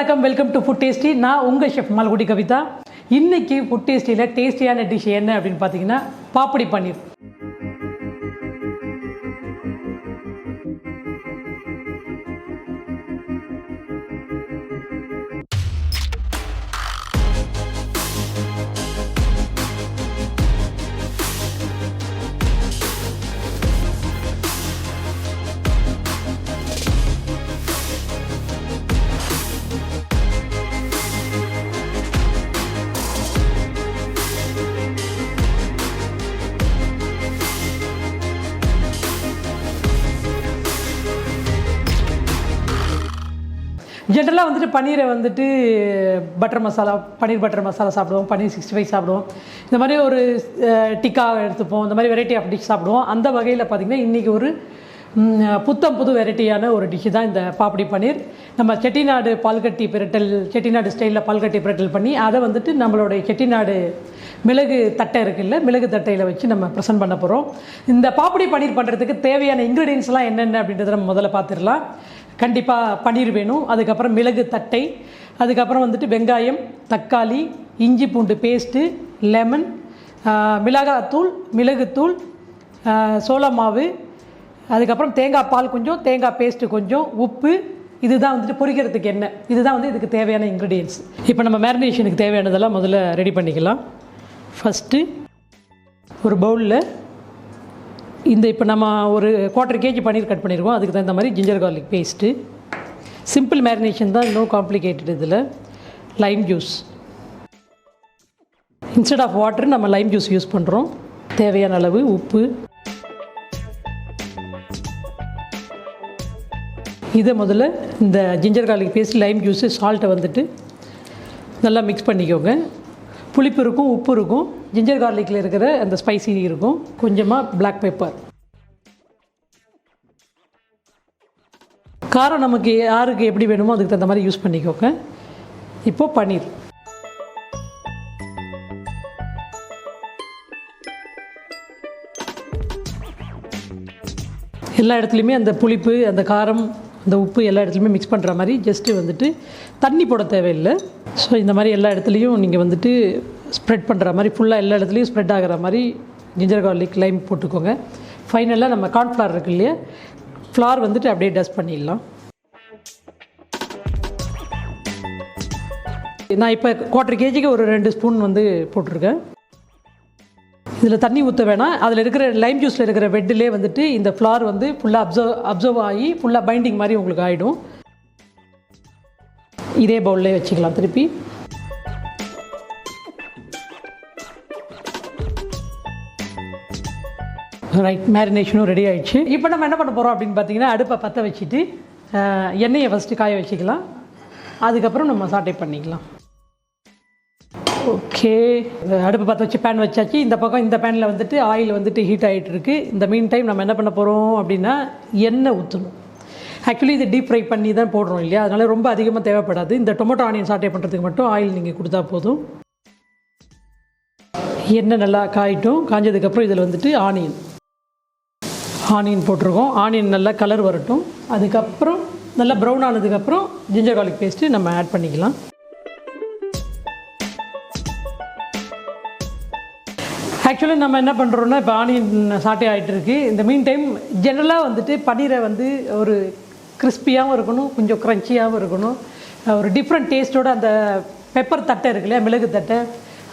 வணக்கம் welcome to food tasty. நான் உங்கள் ஷெஃப் Malgudi Kavitha. இன்னைக்கு ஃபுட் டேஸ்டியில் டேஸ்டியான டிஷ் என்ன அப்படின்னு பார்த்தீங்கன்னா பாப்படி பன்னீர். ஜென்ரலாக வந்துட்டு பன்னீரை வந்துட்டு பட்டர் மசாலா, பன்னீர் பட்டர் மசாலா சாப்பிடுவோம், பன்னீர் 65 சாப்பிடுவோம், இந்த மாதிரி ஒரு டிக்கா எடுத்துப்போம், இந்த மாதிரி வெரைட்டி ஆஃப் டிஷ் சாப்பிடுவோம். அந்த வகையில் பார்த்திங்கன்னா இன்றைக்கி ஒரு புது வெரைட்டியான ஒரு டிஷ்ஷு தான் இந்த பாப்படி பன்னீர். நம்ம செட்டிநாடு பால்கட்டி பிரட்டல், செட்டிநாடு ஸ்டைலில் பால்கட்டி பிரட்டல் பண்ணி அதை வந்துட்டு நம்மளுடைய செட்டிநாடு மிளகு தட்டை இருக்குல்ல, மிளகு தட்டையில் வச்சு நம்ம ப்ரெசென்ட் பண்ண போகிறோம். இந்த பாப்படி பன்னீர் பண்ணுறதுக்கு தேவையான இன்க்ரீடியன்ஸ்லாம் என்னென்ன அப்படின்றத நம்ம முதல்ல பார்த்துடலாம். கண்டிப்பாக பன்னீர் வேணும், அதுக்கப்புறம் மிளகு தட்டை, அதுக்கப்புறம் வந்துட்டு வெங்காயம், தக்காளி, இஞ்சி பூண்டு பேஸ்ட்டு, லெமன், மிளகாத்தூள், மிளகுத்தூள், சோள மாவு, அதுக்கப்புறம் தேங்காய் பால் கொஞ்சம், தேங்காய் பேஸ்ட்டு கொஞ்சம், உப்பு. இதுதான் வந்துட்டு பொரிக்கிறதுக்கு எண்ணெய். இதுதான் வந்து இதுக்கு தேவையான இன்க்ரீடியன்ஸ். இப்போ நம்ம மேரினேஷனுக்கு தேவையானதெல்லாம் முதல்ல ரெடி பண்ணிக்கலாம். ஃபஸ்ட்டு ஒரு பவுலில் இந்த இப்போ நம்ம ஒரு 1/4 kg பன்னீர் கட் பண்ணியிருக்கோம். அதுக்கு தகுந்த மாதிரி ginger garlic paste. Simple marination தான், நோ காம்ப்ளிகேட்டட். இதில் lime juice, instead of water நம்ம லைம் ஜூஸ் யூஸ் பண்ணுறோம். தேவையான அளவு உப்பு. இதை முதல்ல இந்த ginger garlic paste, lime juice, சால்ட்டை வந்துட்டு நல்லா மிக்ஸ் பண்ணிக்கோங்க. புளிப்பு இருக்கும், உப்பு இருக்கும், ஜிஞ்சர் கார்லிக்கில் இருக்கிற அந்த ஸ்பைசி இருக்கும், கொஞ்சமாக பிளாக் பெப்பர். காரம் நமக்கு யாருக்கு எப்படி வேணுமோ அதுக்கு தகுந்த மாதிரி யூஸ் பண்ணிக்கோங்க. இப்போது பன்னீர். எல்லா இடத்துலையுமே அந்த புளிப்பு, அந்த காரம், அந்த உப்பு எல்லா இடத்துலையுமே மிக்ஸ் பண்ணுற மாதிரி ஜஸ்ட்டு வந்துட்டு தண்ணி போட தேவையில்லை. ஸோ இந்த மாதிரி எல்லா இடத்துலையும் நீங்கள் வந்துட்டு ஸ்ப்ரெட் பண்ணுற மாதிரி, ஃபுல்லாக எல்லா இடத்துலையும் ஸ்ப்ரெட் ஆகிற மாதிரி ஜிஞ்சர் கார்லிக் லைம் போட்டுக்கோங்க. ஃபைனலாக நம்ம கார்ன்ஃப்ளவர் இருக்கு இல்லையா, ஃப்ளார் வந்துட்டு அப்படியே டஸ்ட் பண்ணிடலாம். நான் இப்போ 1/4 kgக்கு ஒரு 2 ஸ்பூன் வந்து போட்டிருக்கேன். இதில் தண்ணி ஊற்ற வேணாம். அதில் இருக்கிற லைம் ஜூஸில் இருக்கிற வெட்டிலே வந்துட்டு இந்த ஃப்ளார் வந்து ஃபுல்லாக அப்சர்வ் ஆகி ஃபுல்லாக பைண்டிங் மாதிரி உங்களுக்கு ஆகிடும். இதே பவுல்லே வச்சுக்கலாம் திருப்பி. ரைட், மேரினேஷனும் ரெடி ஆகிடுச்சு. இப்போ நம்ம என்ன பண்ண போகிறோம் அப்படின்னு பார்த்தீங்கன்னா, அடுப்பை பற்ற வச்சுட்டு எண்ணெயை ஃபஸ்ட்டு காய வச்சுக்கலாம். அதுக்கப்புறம் நம்ம சாட்டை பண்ணிக்கலாம். ஓகே, அடுப்பு பற்ற வச்சு பேன் வச்சாச்சு. இந்த பக்கம் இந்த பேனில் வந்துட்டு ஆயில் வந்துட்டு ஹீட் ஆகிட்டு இருக்குது. இந்த மீன் டைம் நம்ம என்ன பண்ண போகிறோம் அப்படின்னா, எண்ணெய் ஊற்றணும். ஆக்சுவலி இது டீப் ஃப்ரை பண்ணி தான் போடுறோம் இல்லையா, அதனால் ரொம்ப அதிகமாக தேவைப்படாது. இந்த டொமேட்டோ ஆனியன் சாட்டை பண்ணுறதுக்கு மட்டும் ஆயில் நீங்கள் கொடுத்தா போதும். எண்ணெய் நல்லா காயிட்டும். காஞ்சதுக்கப்புறம் இதில் வந்துட்டு ஆனியன் போட்டிருக்கோம். ஆனியன் நல்லா கலர் வரட்டும். அதுக்கப்புறம் நல்லா ப்ரௌன் ஆனதுக்கப்புறம் ஜிஞ்சர் கார்லிக் பேஸ்ட்டு நம்ம ஆட் பண்ணிக்கலாம். ஆக்சுவலி நம்ம என்ன பண்ணுறோன்னா, இப்போ ஆனியன் சாட்டே ஆகிட்டு இருக்குது. இந்த மீன் டைம் ஜென்ரலாக வந்துட்டு பன்னீரை வந்து ஒரு கிறிஸ்பியாகவும் இருக்கணும், கொஞ்சம் க்ரன்ச்சியாகவும் இருக்கணும், ஒரு டிஃப்ரெண்ட் டேஸ்ட்டோட அந்த பெப்பர் தட்டை இருக்கு இல்லையா, மிளகு தட்டை,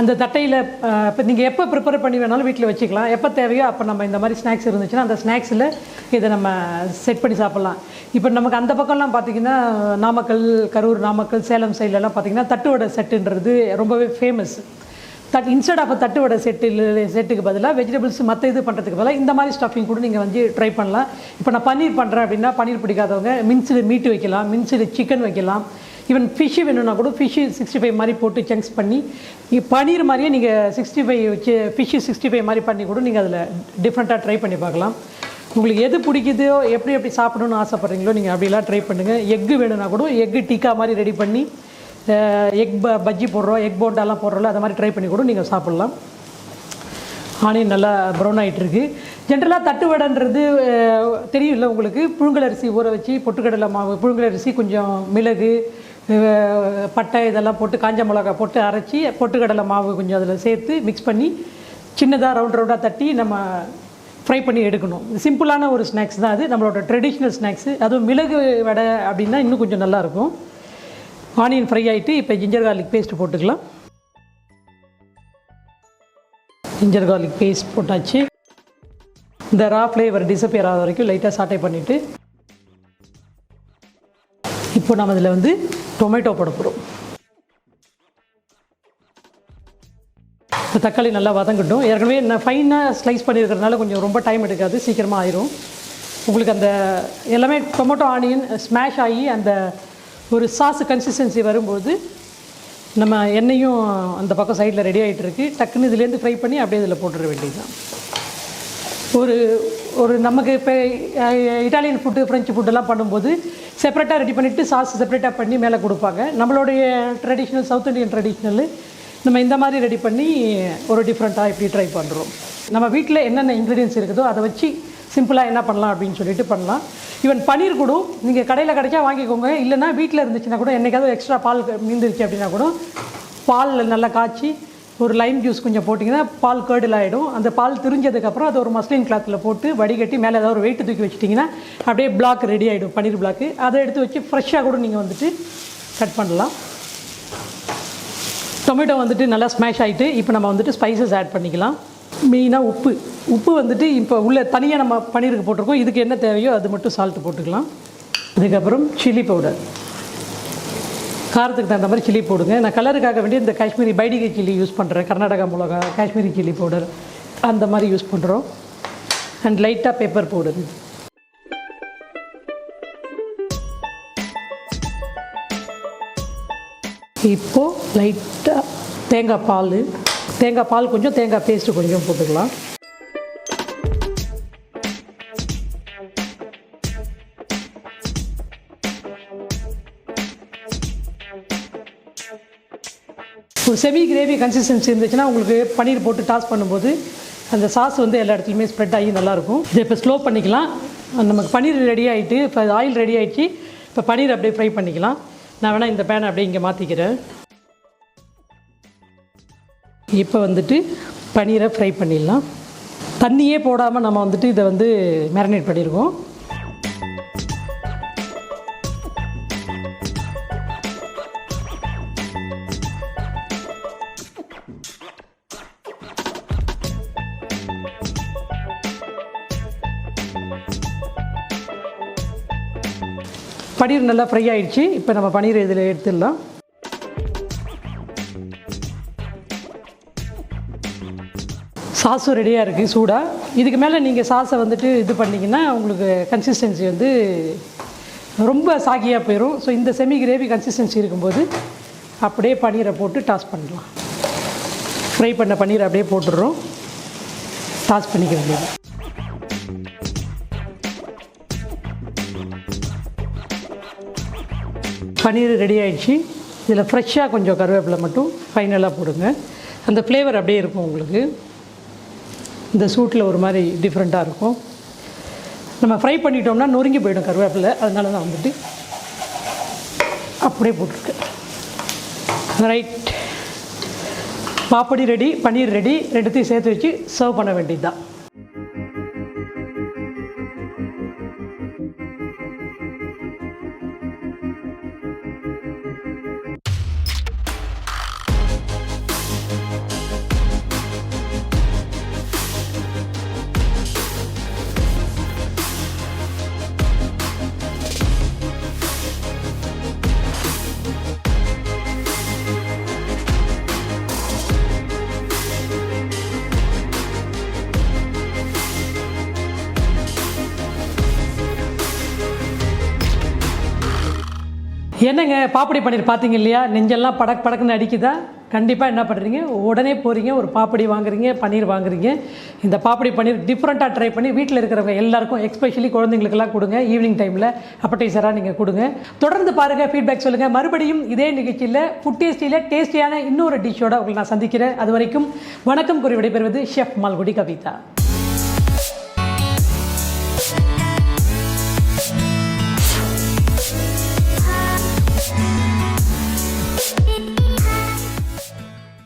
அந்த தட்டையில் இப்போ நீங்கள் எப்போ ப்ரிப்பேர் பண்ணி வேணாலும் வீட்டில் வச்சுக்கலாம். எப்போ தேவையோ அப்போ நம்ம இந்த மாதிரி ஸ்நாக்ஸ் இருந்துச்சுன்னா அந்த ஸ்நாக்ஸில் இதை நம்ம செட் பண்ணி சாப்பிட்லாம். இப்போ நமக்கு அந்த பக்கம்லாம் பார்த்திங்கன்னா நாமக்கல், கரூர், நாமக்கல், சேலம் சைட்லலாம் பார்த்திங்கன்னா தட்டுவடை செட்டுன்றது ரொம்பவே ஃபேமஸ். இன்ஸ்டெட் ஆஃப் தட்டுவடை செட்டுக்கு பதிலாக வெஜிடபிள்ஸ் மற்ற இது பண்ணுறதுக்கு பதிலாக இந்த மாதிரி ஸ்டஃபிங் கூட நீங்கள் வந்து ட்ரை பண்ணலாம். இப்போ நான் பன்னீர் பண்ணுறேன் அப்படின்னா, பன்னீர் பிடிக்காதவங்க மின்ஸ்டு மீட் வைக்கலாம், மின்ஸ்டு சிக்கன் வைக்கலாம், ஈவன் ஃபிஷ்ஷு வேணும்னா கூட ஃபிஷ்ஷு 65 மாதிரி போட்டு சங்க்ஸ் பண்ணி பன்னீர் மாதிரியே நீங்கள் 65 வச்சு ஃபிஷ்ஷு 65 மாதிரி பண்ணி கூட நீங்கள் அதில் டிஃப்ரெண்ட்டாக ட்ரை பண்ணி பார்க்கலாம். உங்களுக்கு எது பிடிக்குதோ, எப்படி சாப்பிடணும்னு ஆசைப்பட்றீங்களோ நீங்கள் அப்படிலாம் ட்ரை பண்ணுங்கள். எக்கு வேணும்னா கூட எக்கு டிக்கா மாதிரி ரெடி பண்ணி, எக் பஜ்ஜி போடுறோம், எக் போண்டாலாம் போடுறோம்ல, அதை மாதிரி ட்ரை பண்ணி கூட நீங்கள் சாப்பிட்லாம். ஆனியன் நல்லா ப்ரௌன் ஆகிட்டுருக்கு. ஜென்ரலாக தட்டுவடைன்றது தெரியும் இல்லை உங்களுக்கு, புழுங்கல் அரிசி ஊற வச்சு, பொட்டுக்கடலை மாவு, புழுங்கல் அரிசி, கொஞ்சம் மிளகு, பட்டை இதெல்லாம் போட்டு காஞ்ச மிளகா போட்டு அரைச்சி பொட்டுக்கடலை மாவு கொஞ்சம் அதில் சேர்த்து மிக்ஸ் பண்ணி சின்னதாக ரவுண்டாக தட்டி நம்ம ஃப்ரை பண்ணி எடுக்கணும். சிம்பிளான ஒரு ஸ்நாக்ஸ் தான் அது, நம்மளோட ட்ரெடிஷ்னல் ஸ்நாக்ஸு. அதுவும் மிளகு வடை அப்படின்னா இன்னும் கொஞ்சம் நல்லாயிருக்கும். ஆனியன் ஃப்ரை ஆகிட்டு இப்போ ஜிஞ்சர் கார்லிக் பேஸ்ட்டு போட்டுக்கலாம். ஜிஞ்சர் கார்லிக் பேஸ்ட் போட்டாச்சு. இந்த ரா ஃப்ளேவர் டிஸப்பியர் ஆகிற வரைக்கும் லைட்டாக சாட்டை பண்ணிவிட்டு இப்போ நம்ம இதில் வந்து டொமேட்டோ போட போகிறோம். இப்போ தக்காளி நல்லா வதங்கட்டும். ஏற்கனவே நான் ஃபைனாக ஸ்லைஸ் பண்ணியிருக்கிறதுனால கொஞ்சம் ரொம்ப டைம் எடுக்காது, சீக்கிரமாக ஆயிரும். உங்களுக்கு அந்த எல்லாமே டொமேட்டோ ஆனியன் ஸ்மாஷ் ஆகி அந்த ஒரு சாஸ் கன்சிஸ்டன்சி வரும்போது நம்ம எண்ணெயும் அந்த பக்கம் சைடில் ரெடி ஆகிட்டு இருக்குது. டக்குன்னு இதுலேருந்து ஃப்ரை பண்ணி அப்படியே இதில் போட்டுற வேண்டியது தான். ஒரு நமக்கு இப்போ இட்டாலியன் ஃபுட்டு ஃப்ரெஞ்சு ஃபுட்டெல்லாம் பண்ணும்போது செப்பரேட்டாக ரெடி பண்ணிவிட்டு சாஸ் செப்பரேட்டாக பண்ணி மேலே கொடுப்பாங்க. நம்மளுடைய ட்ரெடிஷ்னல் சவுத் இண்டியன் ட்ரெடிஷ்னல் நம்ம இந்த மாதிரி ரெடி பண்ணி ஒரு டிஃப்ரெண்ட்டாக இப்படி ட்ரை பண்ணுறோம். நம்ம வீட்டில் என்னென்ன இன்க்ரீடியன்ஸ் இருக்குதோ அதை வச்சு சிம்பிளாக என்ன பண்ணலாம் அப்படின்னு சொல்லிட்டு பண்ணலாம். ஈவன் பன்னீர் கூட நீங்கள் கடையில் கிடைச்சா வாங்கிக்கோங்க, இல்லைனா வீட்டில் இருந்துச்சுன்னா கூட என்றைக்காவது எக்ஸ்ட்ரா பால் மீந்துருச்சு அப்படின்னா கூட பால் நல்லா காய்ச்சி ஒரு லைம் ஜூஸ் கொஞ்சம் போட்டிங்கன்னா பால் கேர்டில் ஆகிடும். அந்த பால் திரிஞ்சதுக்கப்புறம் அதை ஒரு மஸ்லின் கிளாத்தில் போட்டு வடிகட்டி மேலே ஏதாவது ஒரு வெயிட்டு தூக்கி வச்சிட்டிங்கன்னா அப்படியே பிளாக் ரெடி ஆகிடும், பன்னீர் பிளாக்கு. அதை எடுத்து வச்சு ஃப்ரெஷ்ஷாக கூட நீங்கள் வந்துட்டு கட் பண்ணலாம். டொமேட்டோ வந்துட்டு நல்லா ஸ்மாஷ் ஆகிட்டு இப்போ நம்ம வந்துட்டு ஸ்பைசஸ் ஆட் பண்ணிக்கலாம். மெயினாக உப்பு வந்துட்டு இப்போ உள்ள தனியாக நம்ம பன்னீருக்கு போட்டிருக்கோம். இதுக்கு என்ன தேவையோ அது மட்டும் சால்ட்டு போட்டுக்கலாம். இதுக்கப்புறம் சில்லி பவுடர், காரத்துக்கு தகுந்த மாதிரி சில்லி போடுங்க. நான் கலருக்காக வேண்டிய இந்த காஷ்மீரி பைடிகை சில்லி யூஸ் பண்ணுறேன், கர்நாடகா மிளகா காஷ்மீரி சில்லி பவுடர் அந்த மாதிரி யூஸ் பண்ணுறோம். அண்ட் லைட்டாக பெப்பர் போடுங்க. இப்போது லைட்டாக தேங்காய் பால் கொஞ்சம், தேங்காய் பேஸ்ட்டு கொஞ்சம் போட்டுக்கலாம். ஒரு செமி கிரேவி கன்சிஸ்டன்சி இருந்துச்சுன்னா உங்களுக்கு பன்னீர் போட்டு டாஸ் பண்ணும்போது அந்த சாஸ் வந்து எல்லா இடத்துலையுமே ஸ்ப்ரெட் ஆகி நல்லாயிருக்கும். இதை இப்போ ஸ்லோ பண்ணிக்கலாம். நமக்கு பன்னீர் ரெடி ஆகிட்டு இப்போ ஆயில் ரெடி ஆகிடுச்சு. இப்போ பன்னீர் அப்படியே ஃப்ரை பண்ணிக்கலாம். நான் வேணால் இந்த பேனை அப்படியே இங்கே மாற்றிக்கிறேன். இப்போ வந்துட்டு பன்னீரை ஃப்ரை பண்ணிடலாம். தண்ணியே போடாமல் நம்ம வந்துட்டு இதை வந்து மேரினேட் பண்ணியிருக்கோம். பன்னீர் நல்லா ஃப்ரை ஆகிடுச்சு. இப்போ நம்ம பன்னீர் இதில் எடுத்துடலாம். சாஸும் ரெடியாக இருக்குது சூடாக. இதுக்கு மேலே நீங்கள் சாஸை வந்துட்டு இது பண்ணிங்கன்னா உங்களுக்கு கன்சிஸ்டன்சி வந்து ரொம்ப சாகியாக போயிடும். ஸோ இந்த செமி கிரேவி கன்சிஸ்டன்சி இருக்கும்போது அப்படியே பன்னீரை போட்டு டாஸ் பண்ணலாம். ஃப்ரை பண்ண பன்னீரை அப்படியே போட்டுடுறோம், டாஸ் பண்ணிக்க வேண்டியது. பன்னீர் ரெடி ஆகிடுச்சு. இதில் ஃப்ரெஷ்ஷாக கொஞ்சம் கருவேப்பிலை மட்டும் ஃபைனலாக போடுங்க. அந்த ஃப்ளேவர் அப்படியே இருக்கும் உங்களுக்கு. இந்த சூட்டில் ஒரு மாதிரி டிஃப்ரெண்ட்டாக இருக்கும். நம்ம ஃப்ரை பண்ணிட்டோம்னா நொறுங்கி போயிடும் கருவேப்பிலை, அதனால தான் வந்துட்டு அப்படியே போட்டிருக்கேன். ரைட், பாப்படி ரெடி, பன்னீர் ரெடி, ரெண்டுத்தையும் சேர்த்து வச்சு சர்வ் பண்ண வேண்டியது தான். என்னங்க பாப்படி பன்னீர் பார்த்தீங்க இல்லையா, நெஞ்செல்லாம் படக்குன்னு அடிக்குதா? கண்டிப்பாக என்ன பண்ணுறீங்க, உடனே போகிறீங்க, ஒரு பாப்படி வாங்குறீங்க, பன்னீர் வாங்குறீங்க. இந்த பாப்படி பன்னீர் டிஃப்ரெண்ட்டாக ட்ரை பண்ணி வீட்டில் இருக்கிறவங்க எல்லாருக்கும், எஸ்பெஷலி குழந்தைங்களுக்கெல்லாம் கொடுங்க. ஈவினிங் டைமில் அப்படைசராக நீங்கள் கொடுங்க. தொடர்ந்து பாருங்கள், ஃபீட்பேக் சொல்லுங்கள். மறுபடியும் இதே நிகழ்ச்சியில் ஃபுட் டேஸ்டியில் டேஸ்டியான இன்னொரு டிஷ்ஷோட உங்களை நான் சந்திக்கிறேன். அது வரைக்கும் வணக்கம் கூறி விடைபெறுவது ஷெஃப் மால்குடி கவிதா.